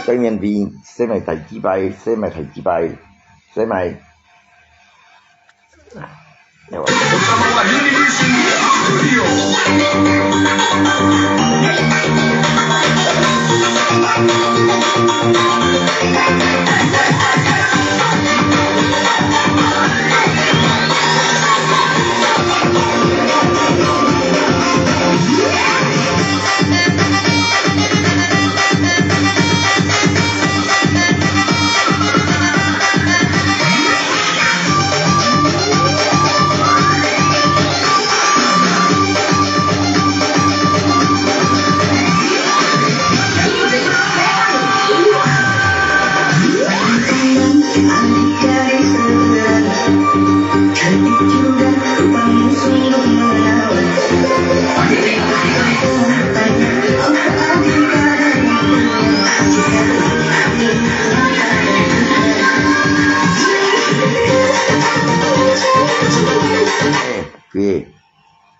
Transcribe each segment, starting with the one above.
對面邊寫埋提子幣，寫埋提子幣，寫埋又話。佢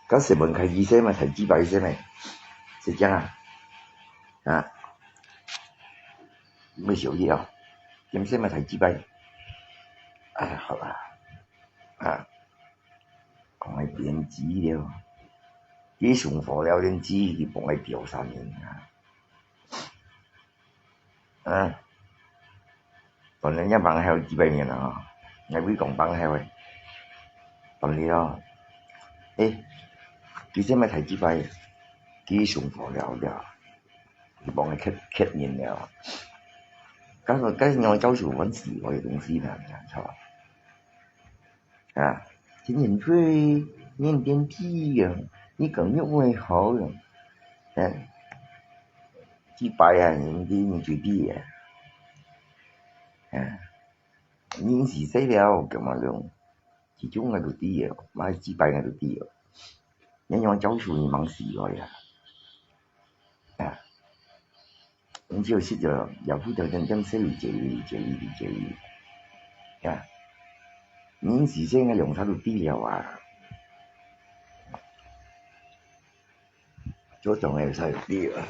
嗰時問佢意思咪提子幣先咪，是這樣啊？啊，沒小意啊，點先咪提子幣？哎，好啦，啊，講係變紙了，啲上火了啲紙，佢幫佢掉上面啊，當然一幫係紙幣面啊，你會講幫係喂，當然咯。佢先咪提子幣，佢上火了了，佢幫佢吸面了。咁我招數揾死我嘅東西呢，錯啊！甜甜吹，面點屁呀，你梗要會好呀，幾百啊，你最低呀，你是死了咁啊樣，始終係度低呀，買幾百係度低呀，你用招數你忙死我呀，你只要識咗有副條件點寫介意，你是先嘅用手度低了啊，做仲係使低啊，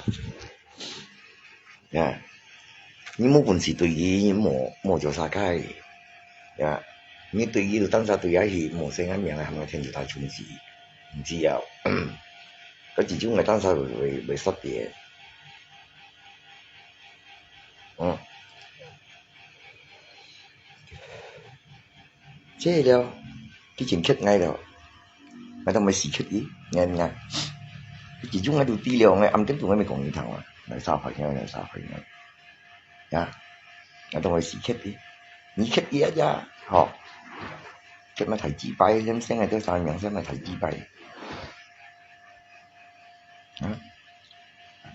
你冇本事對伊冇做啥解呀？你對伊就當啥對下去冇聲一命係咪聽住他衝擊？唔知啊，佢始終係當啥會失嘅，即係了，啲錢缺ngay了，咪當咪時缺啲，ngay唔ngay？佢始終喺度啲了，我暗啲度我咪講你聽啊，嚟沙塊嘅，呀，我當咪時缺啲，你缺啲一呀，嗬，缺咪提紙幣，咁聲係都三樣聲咪提紙幣，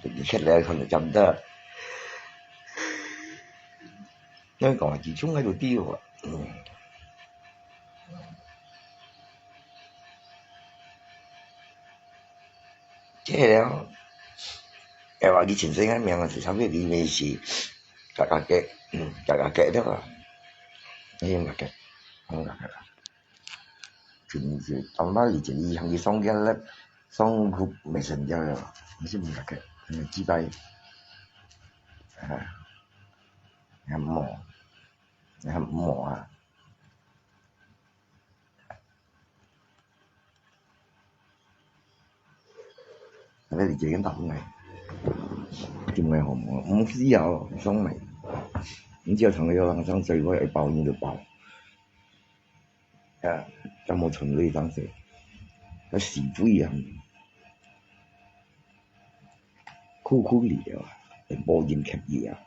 你缺咧佢就真得，因為講係始終喺度啲喎，即係了。誒話以前聲一命啊，就差唔多啲咩事，格嘅得啦，你唔格嘅，唔格嘅啦。前時當媽以前以行嘅雙肩咧，雙酷未成咗啦，你先唔格嘅，你知幣，你係唔忙啊？你哋自己答嘅。仲係好唔知有雙眉，唔知有同佢有兩雙水，我係爆你就爆，就冇純女雙水，佢時灰啊，酷嚟啊，係波現劇嘢啊，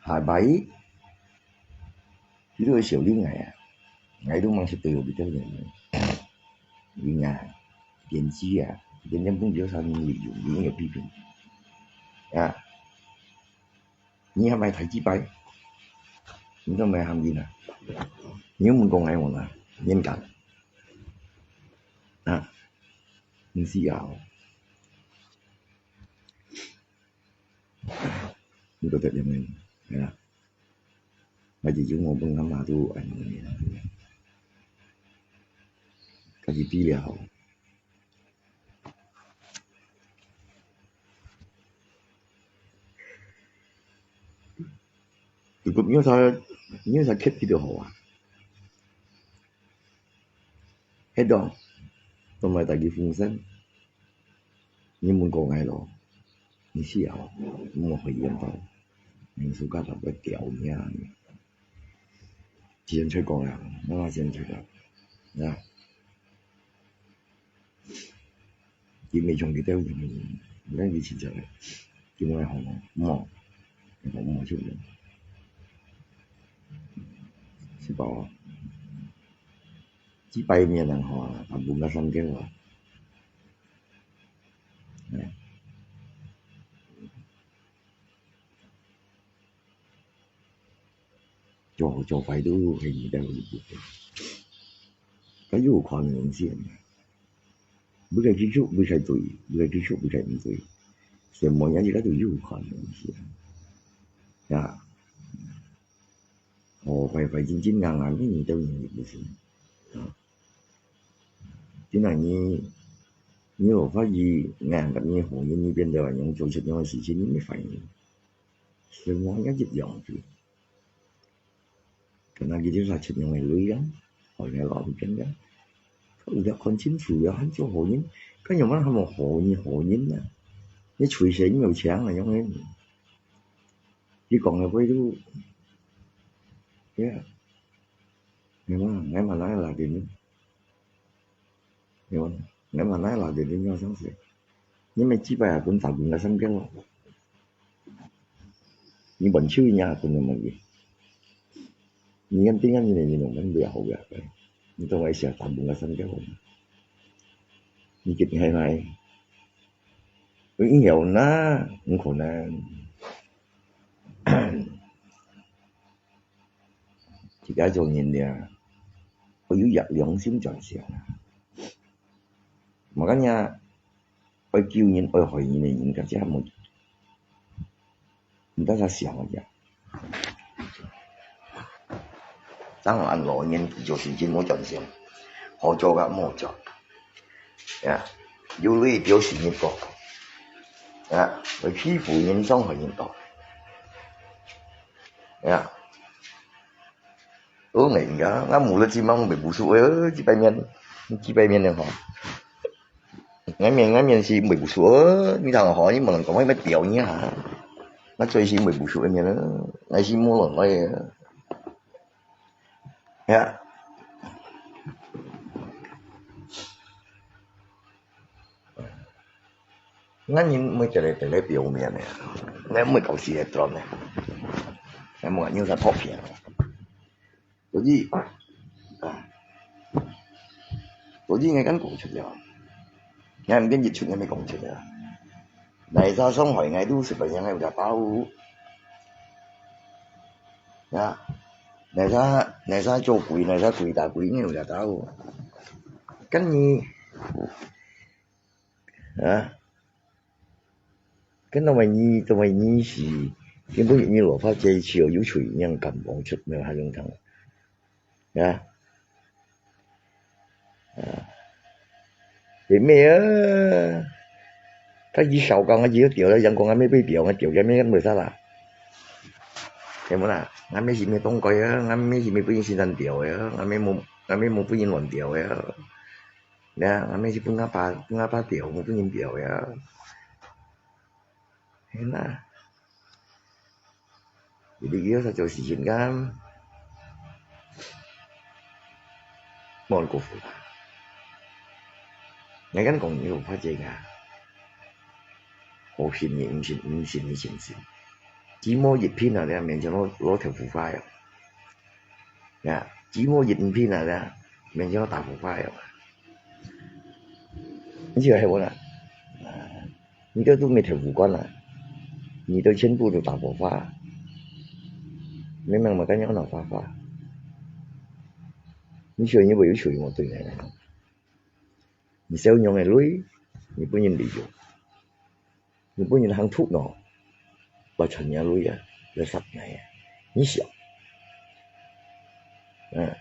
下擺呢個小啲藝啊，藝都冇識對我哋得嘅，啲啊，電子啊。人家公交上利用你嘅批評啊！你係咪提紙幣？你都咪行邊啊？你唔講嗌我啦，點解？啊？唔知啊？你覺得點樣？係啊？咪至少我本諗下都係咁嘅，跟住啲了。如果你要他 keep 佢就好啊，喺度同埋第二風聲，你唔講嗌咯，你試下，我可以咁講，你暑假就會掉嘢，自然出講啦，我話先出啦，啊，見未從佢丟人，而家以前就係叫我係紅毛，紅出嚟。是吧？紙幣咩人學啊？半個心經喎，做費都係而家好熱嘅，咁要看人先，每個技術每個對，每個技術每個唔對，什麼人而家都要看人先，啊，費真硬硬咩都唔係先，啊，點解你有發現硬咁你行業呢邊就係用做出樣嘅事情，你沒反應，什麼人一樣嘅。可能佢啲係出樣嘅女人，或者老人家，佢而家看清楚了，很做好人，咁又乜係冇好人啊？你隨時有錢啊，因為你講嘅佢都，你話你問哪來的呢？你話你問哪來的人要相信？你咪只不過本大半嘅心經咯，你文超人家本嘅乜嘢？你跟點解你用緊比較好嘅？你當係成日大半嘅心經，你決定係咪？佢有啦，唔可能。而家做人哋，我要入良心在上，唔緊要，愛救人愛害人嘅人家真係冇，唔得啥想嘅啫。當然老人做事情冇盡性，好做嘅冇做，有類表示一個。啊，去欺负人、傷害人多啊！都明㗎，啱冇得知嘛，我咪無數啊，幾百面的哈，俺面是沒無數啊，你睇我你冇能講咩表演下，我最是沒無數嘅面啦，我是冇能嚟呀，俺人沒得來表面嘅，俺沒搞事嚟裝嘅，俺冇人啥拍片，所以我敢講出嚟，我唔敢熱出，我咪講出嚟。này ra sống hỏi ngày đu sự bệnh ngày đã bao ya này ra cho quỷ này ra quỷ đã quỷ nhiều đã tao cái gì à cái nào mày nhi gì cái bữa như luật pháp chế chiều yếu chửi nhân cầm bọn chút mà hai lương thằng ya thì mẹ cái gì sau con cái gì tiểu đó dân con anh mới bị biểu anh tiểu cho mấy cái mười sao là cái muốn là anh mấy gì mấy tông coi á anh mấy gì mấy bữa sinh thần tiểu á anh mấy một bữa luận tiểu á nè anh mấy gì bữa ngã ba tiểu một bữa biểu á thế là jadi dia sa cho si kan mon cô phụ ngày kan còn nhiều phát triển à好便宜五線以前先，紙摩熱篇啊，你面上攞條腐花油，呀，紙摩熱篇啊，你面上攞大腐花油，你知道係我啦，你都沒條腐棍啊，你都全部都大腐花，你明白緊有哪花花？你說你為咗隨我對你，你少用嘅女，你本人利用。你本人行thuốc nó và chuẩn nhà lui à là sạch này你小啊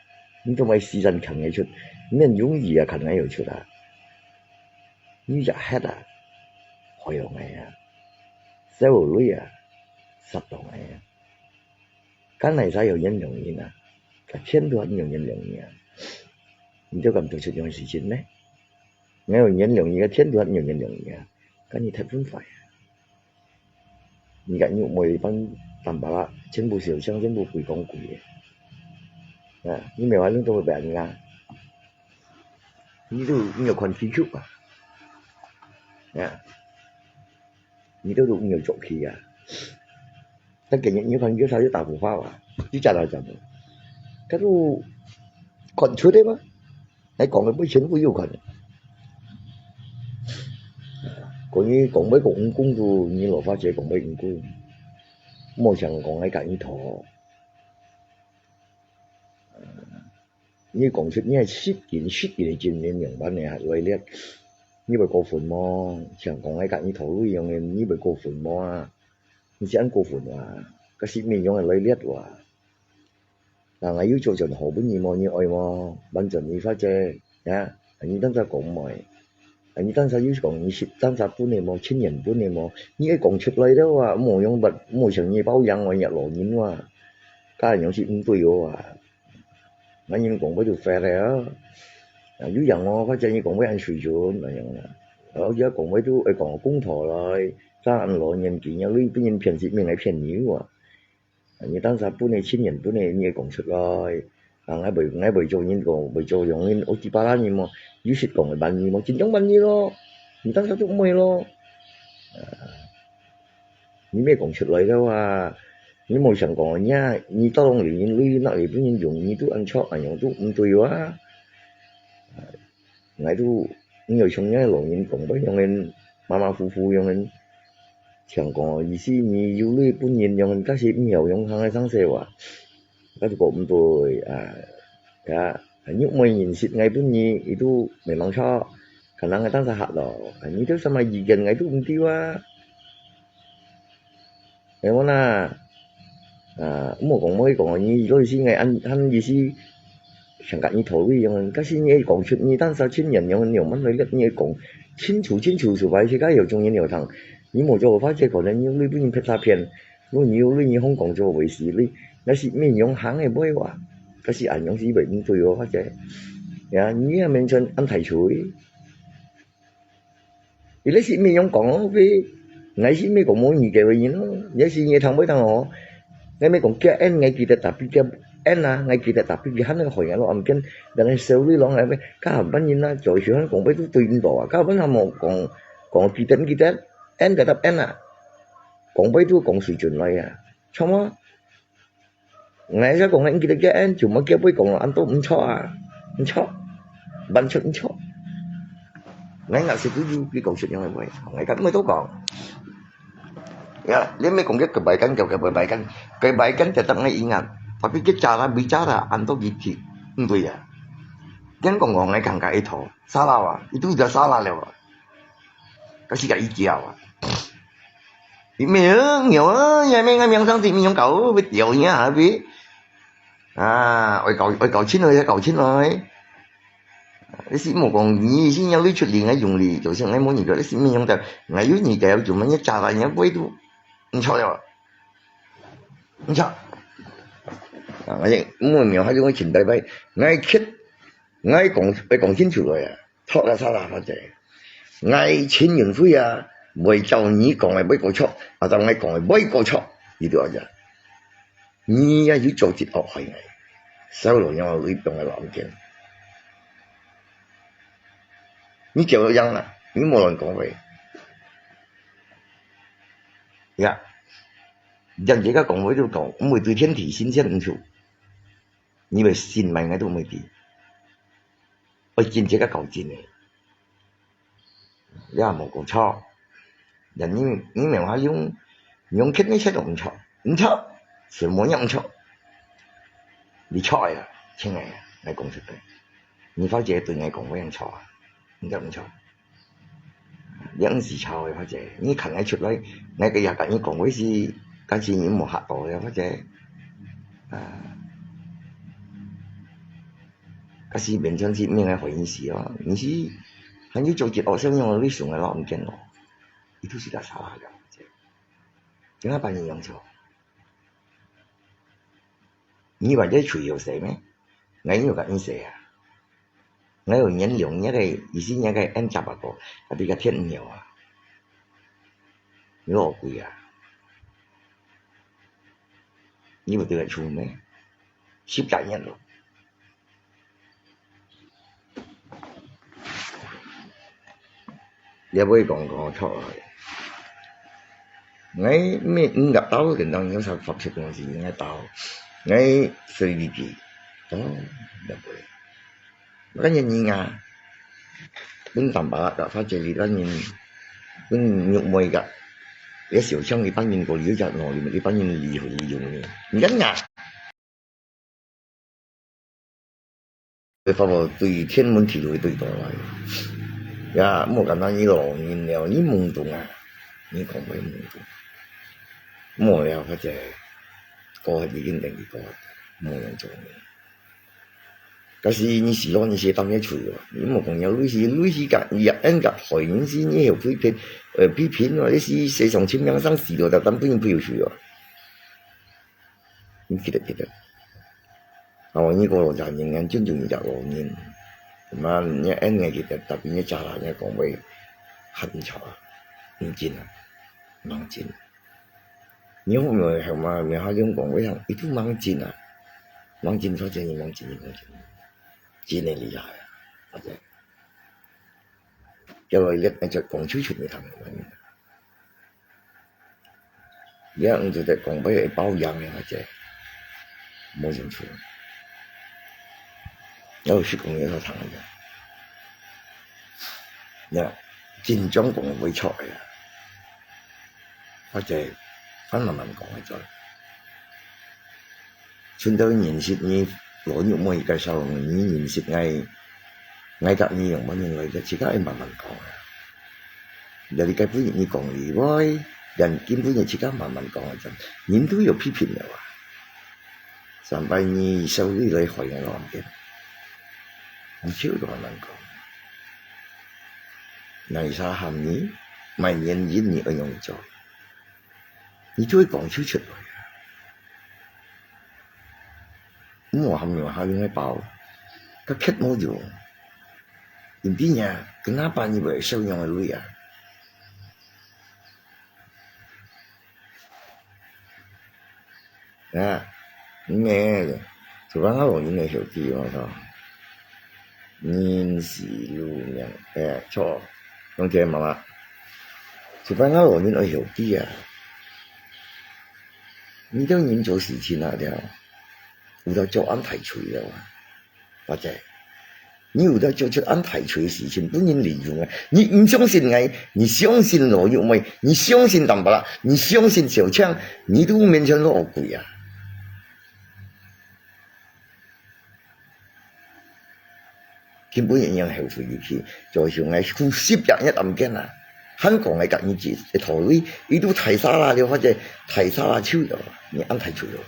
你都咪時間近嘅出咩容易啊近嘅又出啊你日黑啊開用嘅啊細路女啊實動嘅啊梗係使有人容易啊天都很有人容易啊你都咁做出樣事情咩我有人容易嘅天都很有人容易啊咁你睇分快而家要每班淡白啦，全部小商全部會講貴嘅，啊！你咪話拎到去病㗎，你有群氣曲啊，啊！你都有做氣啊，得幾日你群叫晒啲大腐花啊，啲真係真，cái都群出啲嘛，你講嘅mấy chuyện會要群。còn như còn mấy cục cung tu như luật pháp chế còn mấy cục cung môi trường còn ngay cạnh như thọ như còn xuất như ship kiện trên nên những bạn này hạt lấy liệt như bởi cô phun mò chẳng còn ngay cạnh như thọ lui yang nên như bởi cô phun mò như sẽ ăn cô phun à cái ship mình yang lấy liệt à là ngay yếu cho chuẩn hồ bên như mò như oi mò ban chuẩn như pháp chế nha như đang ra cũng mỏi你當時要講你是當時本嚟冇千人本嚟冇，你一講出嚟都話冇用物冇成嘢包養我入羅演喎，家人有時唔對喎，我應講俾條 fair 嚟啊，有人我嗰陣要講俾人隨咗咁樣啦，我而家講俾都誒講公陀來，揸人羅人見有呢邊人騙蝕命係騙你喎，你當時本嚟千人本嚟你講出來。我未做呢個，未做用呢，好似巴拉嘢麼？於是講嘅辦嘢麼？盡量辦嘢咯，唔得就做咩咯？你咩講出嚟嘅話，你冇想講呀？你當年你那裡邊用你都按錯，按用都唔對哇！我都你又從呢老人講俾用人馬馬虎虎用人，想講意思你要你本人用人，假使唔有用行嘅生社話。cái của mình tôi ya những mấy nhìn xịt ngay bên nhì itu memang so karena người ta sahat loh ini tuh sama jigen ngay itu unti wa yang mana mau còn như đôi khi ngày ăn gì xí chẳng hạn như thổi yang cái xí như còn chuyện như tan sao chuyên nhân yang nhiều mắt lấy đất như còn chính chủ số bài thì cái hiểu trong nhiều thằng 你冇做或者可能你本人拍他片，如果你香港做衛視，你那是面用行嘅唔話，嗰是人用是為唔對喎，或者呀，你係面上安提出，你是面用講咯，你是面講冇意嘅嘢咯，有時嘢同唔同我，你咪講嘅 N 嘅記得特別嘅 N 啊，我記得特別嘅肯定學人咯，唔見，但係少啲講係咩？家下班人啦，在處講俾都對唔到啊，家下班係冇講記得 N 嘅得 N 啊。講俾都講水準嚟啊，錯嗎？我而家講緊記得嘅 N，做乜叫俾講安都唔錯啊，唔錯，辦出唔錯。我硬是佢講出樣嘅位，我而家咪都講。呀，你咪講一個bài căn就cái bài căn就tận ngay ingat, tapi cái cara bicara antum gitu, itu ya. Jangan kau ngomong kayak itu, salah wah, itu udah salah lewat. Kasih kayak hijau. Miệng nhiều á, nhà mấy miệng sang thì miệng cậu với tiểu nhá hả bí? Ôi cậu chín rồi. Cái gì một còn gì xin nhau lấy chuyện liền ấy dùng lì, rồi xong ấy muốn gì cái xin miệng ta, ngày dưới gì kẹo dùng mấy nhát trà lại nhát quấy tu, không sao đâu, không sao. Vậy muốn miệng hay dùng cái chuyện đây vậy, ngay khít, ngay còn chín rồi à, thoát ra sao là vậy? Ngay chín những thứ à.為就你講係俾個錯，或者我講係俾個錯，呢啲話啫。你要做節學係咪？收落有呢種嘅諗嘅，你就有人啦，你冇人講佢。呀，人而家講佢都講，唔會對天地先先唔錯，你咪信咪我都唔會啲，我見這個夠賤嘅，你話冇個錯。人你明話用傾呢出都唔錯，全部人唔錯，你錯呀，親愛的，你講出嚟，你否則對我講嗰樣錯啊，唔得唔錯，有時錯嘅或者你勤力出嚟，我嘅日間你講嗰時，假設你冇嚇到嘅或者假設變成是咩嘅回應事咯，你是係要做節學生用啲上嘅攞唔見咯。itu sudah salah kan? Kenapa ini yang salah? Như vậy đấy chủ yếu sẽ mấy, ngay nhiều cái sẽ à, ngay ở nhân lượng nhé cái, ý思nhé cái em chập vào cổ, tapi cái thiên nhiều à, nhiều quý à, như vậy từ cái chủ mấy, ship đại nhân rồi. Để với còn错rồi. Ngay mấy gặp tao cái đang những sao phát triển cái gì ngay tao ngay suy nghĩ gì đó là vậy cái nhân nhà bên tầm bạ đã phát triển cái nhân bên nhục môi cả cái小商嘅班人過嚟咗內面啲班人利用嘅唔緊呀佢發覺對天文體會對待來呀冇簡單呢個然後你懵懂啊你講佢懵懂冇呀或者個已經定義過冇人做嘅但是你是攞你寫當一處你冇講有類似㗎入因㗎害人先你又批評或者是寫上簽名生事就等不應不要處你記得我呢個就仍然尊重你就老年咁啊你因嘅記得特別你揸啦你講為恨錯唔見啊忘記你後面係嘛咪下種講為行亦都忘記啊忘記或者你忘記知你厲害啊或者因為一就講出嚟同而家我就係講俾佢包養嘅或者冇興趣有時講嘢都談嘅呀戰爭講會錯嘅或者翻慢慢講嘅再傳到現實你攞肉妹嘅時候你現實ngay gặp你用bao nhiêu người chỉ có em慢講giờ đi cái với những còn gì với gần kiếm với những chỉ có慢講嘅陣你都有批評嘅話上班你收啲嚟害人咯嘅唔少都慢講泥沙喊你买原因你要用做，你就会讲出来。我含用下用嘅包，佢刻冇用，因啲嘢跟阿爸以為收用嘅女啊，啊，咩？做翻阿羅演嘅小弟我講，年時路人錯，用這嘛嘛，做翻阿羅演嘅小弟啊，你都演做事情啊了。有得做安排出了，或者你有得做出安排出的事情，本人利用啊！你唔相信我，你相信羅玉梅，你相信鄧伯啦，你相信小強，你都勉強攞鬼啊！根本人樣後悔入去，就像係負10人一暗間啊！香港嘅隔熱節嘅台位，你都提沙啦了，或者提沙啦超咗，你安排出咗。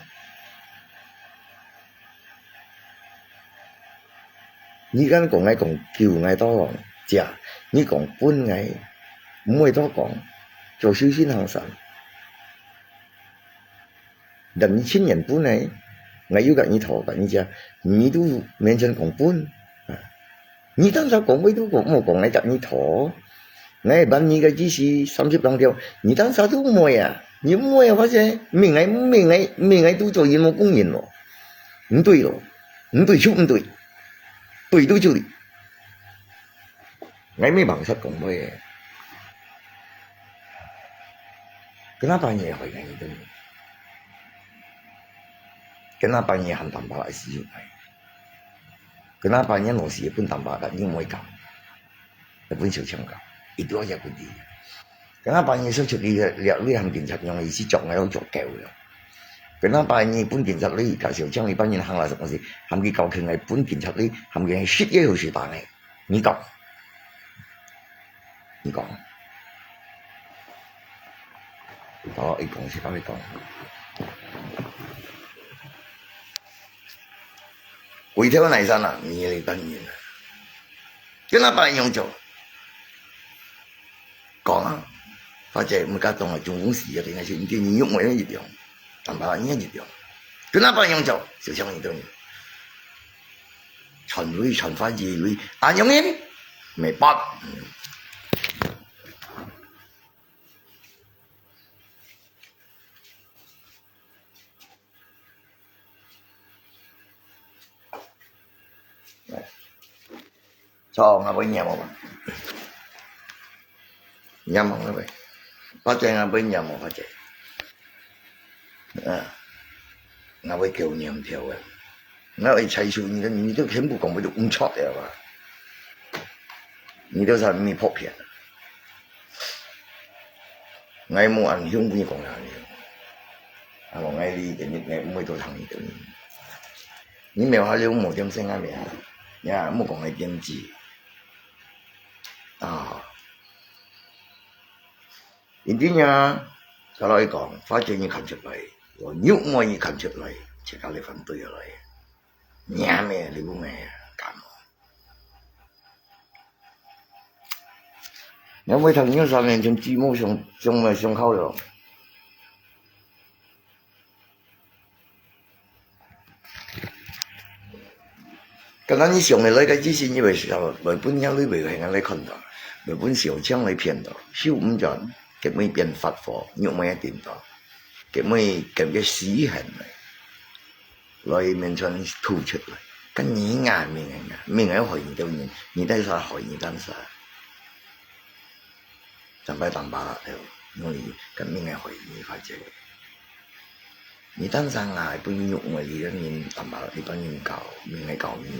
你而家講係講叫嗌多食，你講本嗌唔會多講，做小心行善。人千人本嚟，我要跟你討跟你食，你都勉強講本。你當時講咩都講，我講嚟跟你討，我係辦你嘅指示32條，你當時都唔會啊，你唔會啊，或者明嗌都做業務工人咯，唔對咯，唔對出唔對。對到就嚟，我咩辦法講咩？跟他半夜回來一頓，跟他半夜喊蛋白來使用嚟，跟他半夜攞時本蛋白嘅應唔會搞，日本小槍搞，一定要入嗰啲。跟他半夜所出嚟嘅掠女含警察用嘅意思作喺度作夠嘅。跟他半夜本警察呢，介紹將你班人行來什麼事，含佢教訓係本警察呢，含佢係10一號時辦嘅，你講，好，你講先，幫你講。回頭嚟山啦，你嚟班人啦，跟他半夜用做，講啊，或者唔加當係總公司啊，定係先唔知你喐我一樣。蛋白應該熱用，跟他半樣做，小強一頓，傳翻熱女，按用嘅，未bắt，錯我俾嘢冇嘛，嘢冇啦喂，發正我俾嘢冇發正。我會叫念條嘅，我會猜出你都全部講不到唔錯嘅話，你都係咪破片？我冇按香港講下嘅，我唔會做生意嘅，你咪話你冇點聲啊你啊，冇講係點知啊？然之後再來講，反正你看出來。我肉我已看出來，即刻你反對嚟，咩咩你冇咩幹我？有冇曾經3年前字幕上口了？剛剛你上嚟那個之前以為是來本有你未係你看到，來本小槍嚟騙到，收唔準，佢咪變發貨，肉咪一點到。佢咪咁嘅死痕嚟面上吐出嚟，跟你眼明係害你到你都係害你當時，就咪當白啦，因為咁明係害你或者，你當時嗌本肉咪你一面當白，你本面搞明係搞面。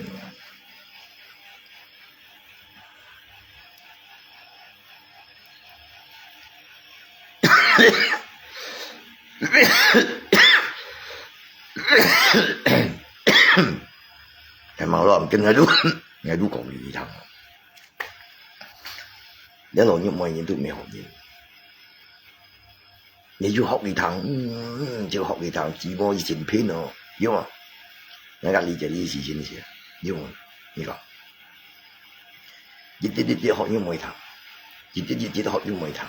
係嘛？我唔見我都講語堂，一路入門人都未學嘢，你要學語堂，就學語堂，自我以前偏咯，要嘛？我家理解呢啲事情先，要嘛？呢個，一啲學語門堂，日學要每堂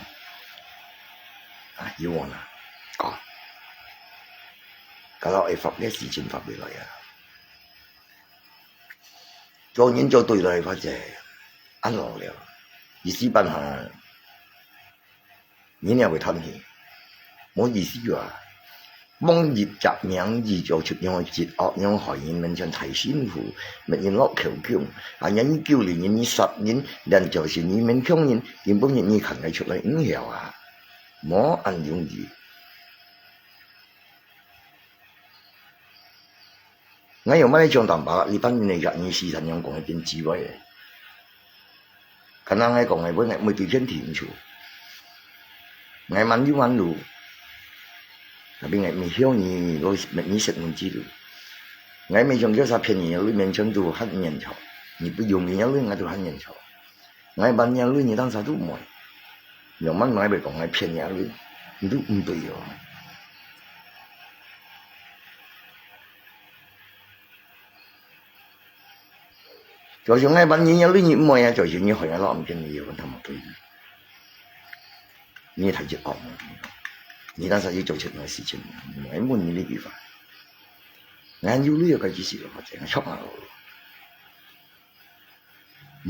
啊，要我啦，講，咁我發啲事情發俾你啊，做人做對來或者安樂了，意思辦下，你又會貪氣，冇意思話。望業雜名而做出樣節惡樣害人民將提先乎，物人落求強，啊人叫連人實人，人就是人民強人，根本人勤係出嚟唔曉啊，冇按用字。我又乜將淡白，你班人嚟入你時辰樣講係變智慧嘅，可能係講係本係每對天天處，我慢啲彎路。那邊沒曉你你識唔知道，我沒想叫啥便宜，裏面全都很嚴重，你不用你裏我都很嚴重，我辦嘢裏你當啥都唔會，用乜我咪講我便宜裏，你都唔對哦。就算我辦嘢裏你唔會啊，就算你學嘢攞唔見你有問題冇對，你睇住惡唔見。你當時要做出嘅事情，唔係滿意呢句話。我要呢個計事咯，或者我出下路。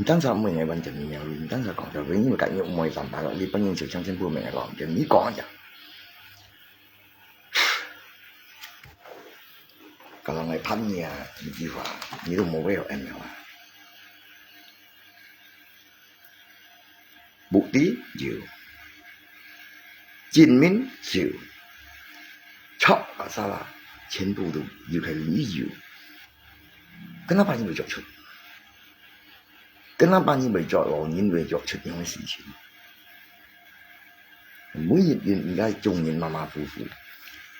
唔單止唔係揾正面有，唔單止講就佢因為緊要唔係辦法咯，你本應就將政府名嚟講嘅，你講就，咁樣係噴嘢啊！呢句話你都冇俾有 M 啊！目的要。見面就吵啊啥啦，全部都要係理由，跟他班人未作出，跟他班人未作狼人未作出樣嘅事情，每一年而家眾人馬馬虎虎，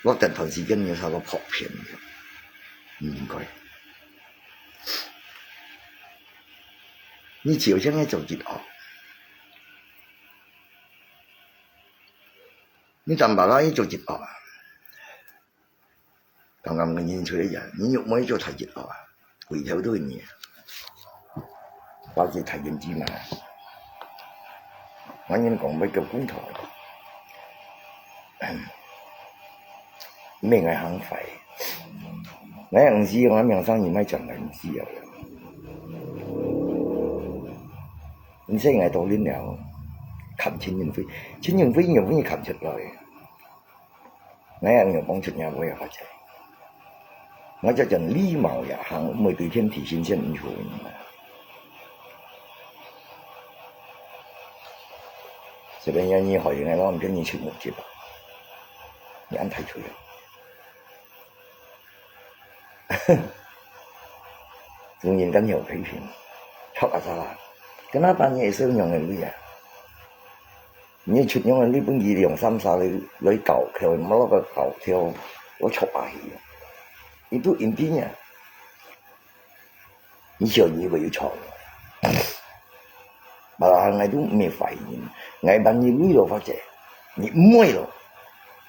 我突然之間有啥個撲片嘅，唔應該，你朝先嘅做節學。你當白啦，要做節學啊！剛剛嘅演出一樣，你要唔可以做太節學啊？回頭都係你，或者太認知嘛。我應講乜叫觀台？咩係肯費？我唔知，我名生意咪真係唔知啊！唔識係到呢了。擒錢人飛，錢人飛又可以擒出來。我又講出嘢，我又發覺，我這陣禮貌也行，每對天提醒先唔錯嘅。這邊人你學嘢，我唔跟你出門接吧，你安排出嚟。仲認緊有批評，錯啊錯啦，跟他班嘢相用嘅女啊。你出樣呢本二兩三沙你搞條唔攞個搞條攞錯下去，你都認邊呀？以前你會要錯，但係我都未發現，我班你呢度發覺你唔會咯，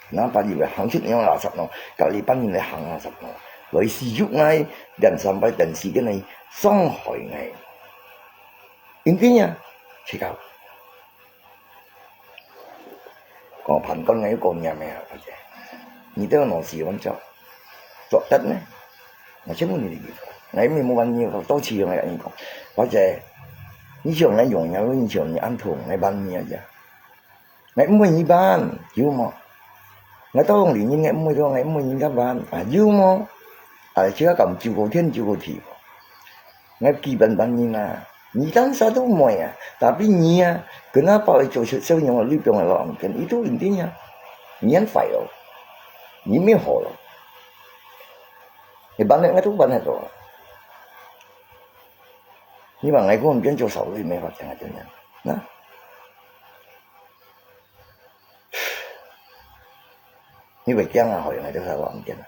哪怕以為行出樣垃圾咯，隔離班你行垃圾咯，類似喐我人上輩人事嘅你傷害我，認邊呀？切搞。我貧困嘅一個人咩啊？或者你都有攞事咁做得呢？我請問你哋，我有冇揾你多次我人講，或者你像你用有你像你安同你班你啊？我唔會一班，要麼我多用年我唔會做，我唔會一班啊，要麼啊，只係咁照顧天照顧地，我基本班你啦。你當時都唔會啊，但係你啊，跟他包做出收用我呢邊嘅咯，你都唔掂呀，你很廢咯，你咩好咯？你班人我都班得到，你話我嗰唔邊做手藝咩發展啊？真係嗱，你會驚啊？學人哋都係話唔驚啊，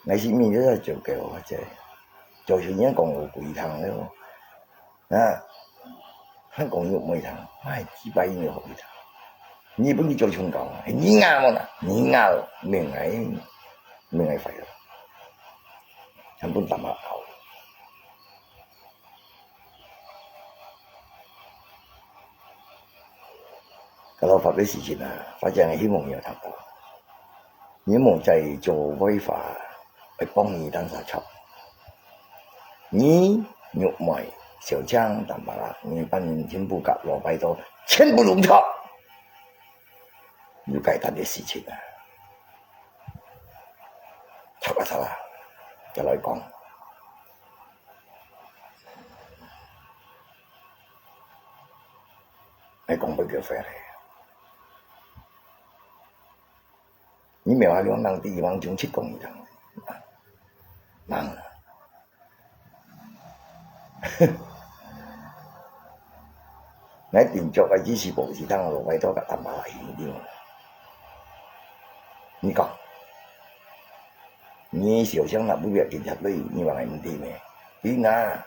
我是面都係做嘅或者。就算人講我鬼堂了，啊，香港有鬼堂，唉，幾百年嘅鬼堂，你不你做香港，你啱冇啦，你啱，命係廢咯，根本打唔out。老法的事情啊，反正係希望有睇到，希望在做違法去幫你當殺手，你肉賣小槍蛋白啦，你把人全部夾落擺到，全部弄錯，要解決的事情啊，錯啦，就來講。你講不叫飛嚟，你咪話兩人地方仲七公一樣，忙啊！你連續嘅支持保持當我為多個淡馬嚟啲，你講，你小聲啦，每日警察都你話係唔掂嘅，點啊？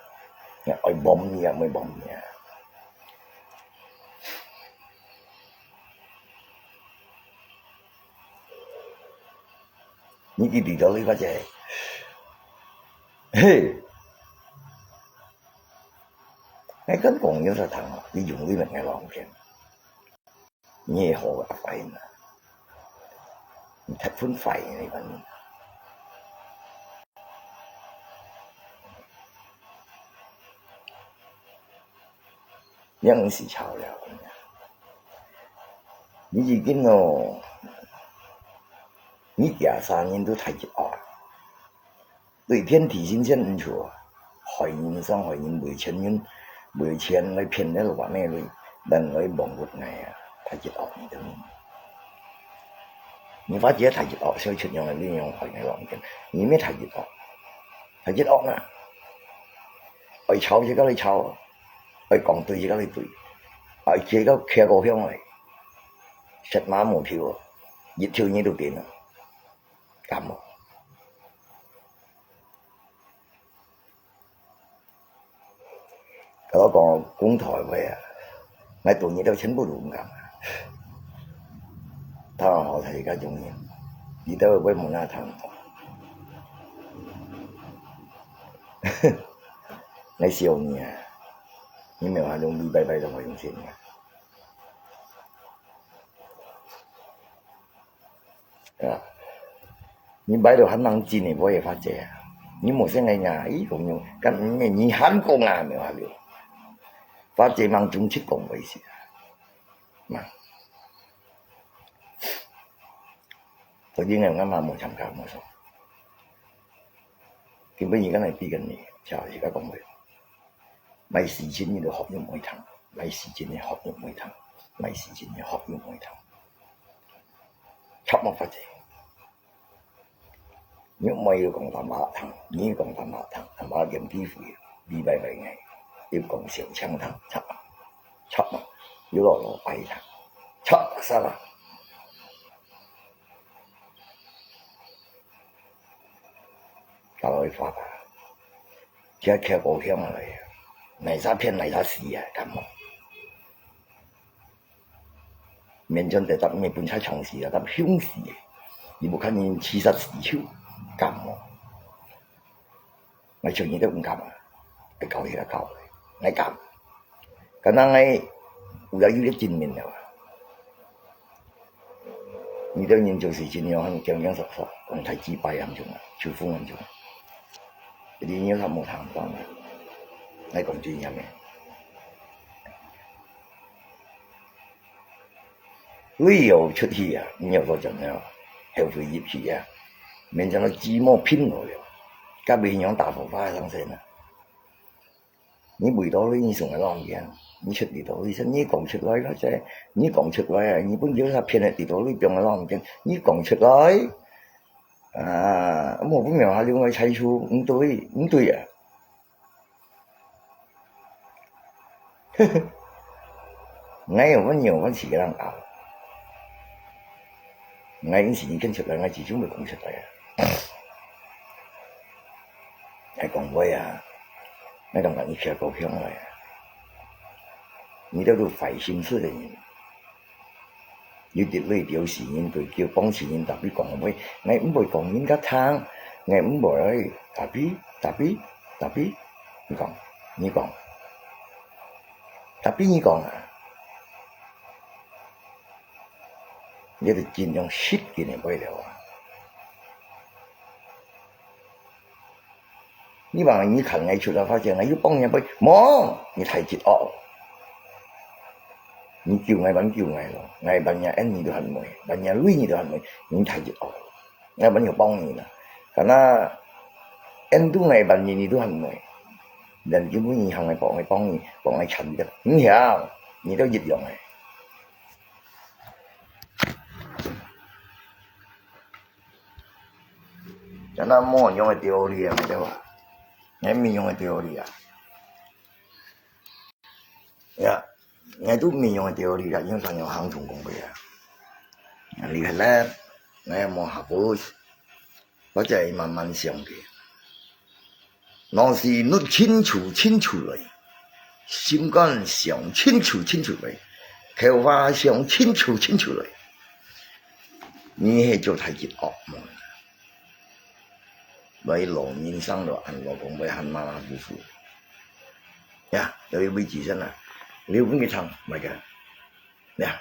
你愛bomb你啊，唔bomb你啊！你記住咗呢個啫，嘿，你跟朋友就談，你用呢兩個浪片，你也好啊廢啊，你太寬廢啊你份，有時吵了，你已經哦。你家3年都太極惡，對天地心先唔錯，害人傷害人，為錢人為錢來騙那老咩類，人來亡活藝啊，太極惡你都，你發覺太極惡，小出樣嚟呢樣害人亡嘅，你咩太極惡？太極惡啊！愛吵就跟你吵，愛講對就跟你對，愛企個騎個向嚟，實馬冇票，一條嘢都變啦。咁啊！嗰個公台位啊，我做嘢都全部都咁㗎。他學睇而家做嘢，你都會冇那睇唔到。你笑你啊！你咪話用禮拜拜都可以用錢嘅。啊！你擺到很冷靜嘅，我也發覺啊！你冇聲嘅呀，咦咁樣，咁你喊講啊，咪話了，發覺忙中出講為事，忙，嗰啲人啱啱冇參加冇錯，根本而家係逼緊你，就而家講佢，咪事情你都學用唔會談，咪事情你學用唔會談，咪事情你學用唔會談，插冇發覺。nếu mà yêu còn tạm bảo thằng như còn tạm bảo thằng tạm bảo điểm ký phụ đi bay bay ngày yêu còn xỉu chăng thằng chậm mà yêu lộ bay thằng chậm sao là搞到發達，即係劇報香嚟，泥沙片泥沙屎啊咁啊！面前就得咩半差長時啊，得香事，你冇看見其實事超。咁喎，我做嘢都唔咁啊，你搞嘢就搞，你咁，咁樣你有啲見面了，你對人做事情要很講講實實，講太直白咁種啊，超風咁種，你要他冇談講啊，你講專業嘅，旅遊出去啊，你有個怎樣，後悔入去啊？面前都寂寞拼落了，隔壁樣大頭髮上身啦。你回到你送嘅浪嘅，你出嚟到你先你講出來啦，即係你講出來啊！你本叫他騙嚟地到你邊嘅浪嘅，你講出來啊！咁我本名下兩個砌錯唔對啊！我又揾自己人搞，我嗰時已經出來，我始終未講出來啊！係講威啊！你同人吃夠香來，你都費心思嘅人，要跌落表示人對叫幫錢人特別講威，我唔會講人家聽，我唔會特別，你講，特別你講啊！你得尽量实际的买了啊。你話你勤藝出來發現你要幫人背，冇，你太折惡。你叫藝品叫藝咯，藝品呀你都很美，品呀累你都很美，你太折惡。藝品要幫你啦，karena itu藝品你都很美，人基本以後係幫你襯嘅，唔曉你都一樣嘅。karena冇用嘅teori啊，咪得話。Em用嘅teori啊，呀，我都沒用嘅teori啊，因為有行動工具啊，厲害啦，我也冇學過，我就係慢慢想嘅，若是你清楚嚟，心肝想清楚嚟，頭髮想清楚嚟，你係做太極惡夢。為羅面生咯，按羅講為喊馬馬虎虎，呀，又要俾自身啊，你要揾佢唱，唔係嘅，呀。